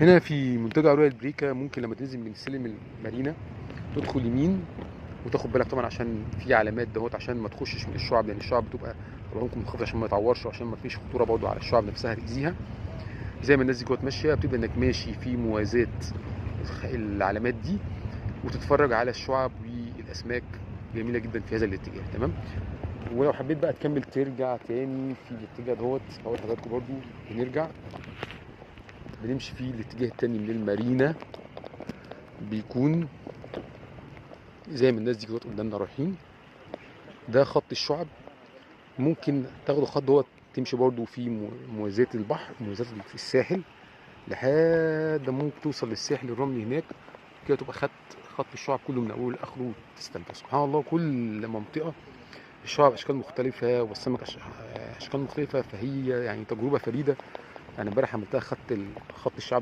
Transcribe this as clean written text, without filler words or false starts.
هنا في منتجع رويال بريكا ممكن لما تنزل من سلم المارينا تدخل يمين، وتاخد بالك طبعا عشان في علامات دهوت عشان ما تخشش من الشعب، لان الشعب بتبقى طبعا ممكن منخفض عشان ما يتعورش وعشان ما فيش خطوره برضه على الشعب نفسها تاذيها. زي ما الناس دي جوه ماشيه بتبدا انك ماشي في موازاه العلامات دي، وتتفرج على الشعب والاسماك جميله جدا في هذا الاتجاه. تمام. ولو حبيت بقى تكمل ترجع تاني في الاتجاه دوت هقول لحضراتكم برضو بنرجع بنمشي في الاتجاه التاني من المارينا، بيكون زي ما الناس دي كده قدامنا رايحين، ده خط الشعب. ممكن تاخد الخط دوت تمشي برضو في موازاة البحر، موازاة الساحل، لحد ما ممكن توصل للساحل الرملي هناك كده، تبقى خدت خط الشعب كله من اوله لاخره وتستمتع. سبحان الله، كل منطقه الشعب اشكال مختلفه والسمك اشكال مختلفه، فهي يعني تجربه فريده. يعني امبارح عملتها خدت خط الشعب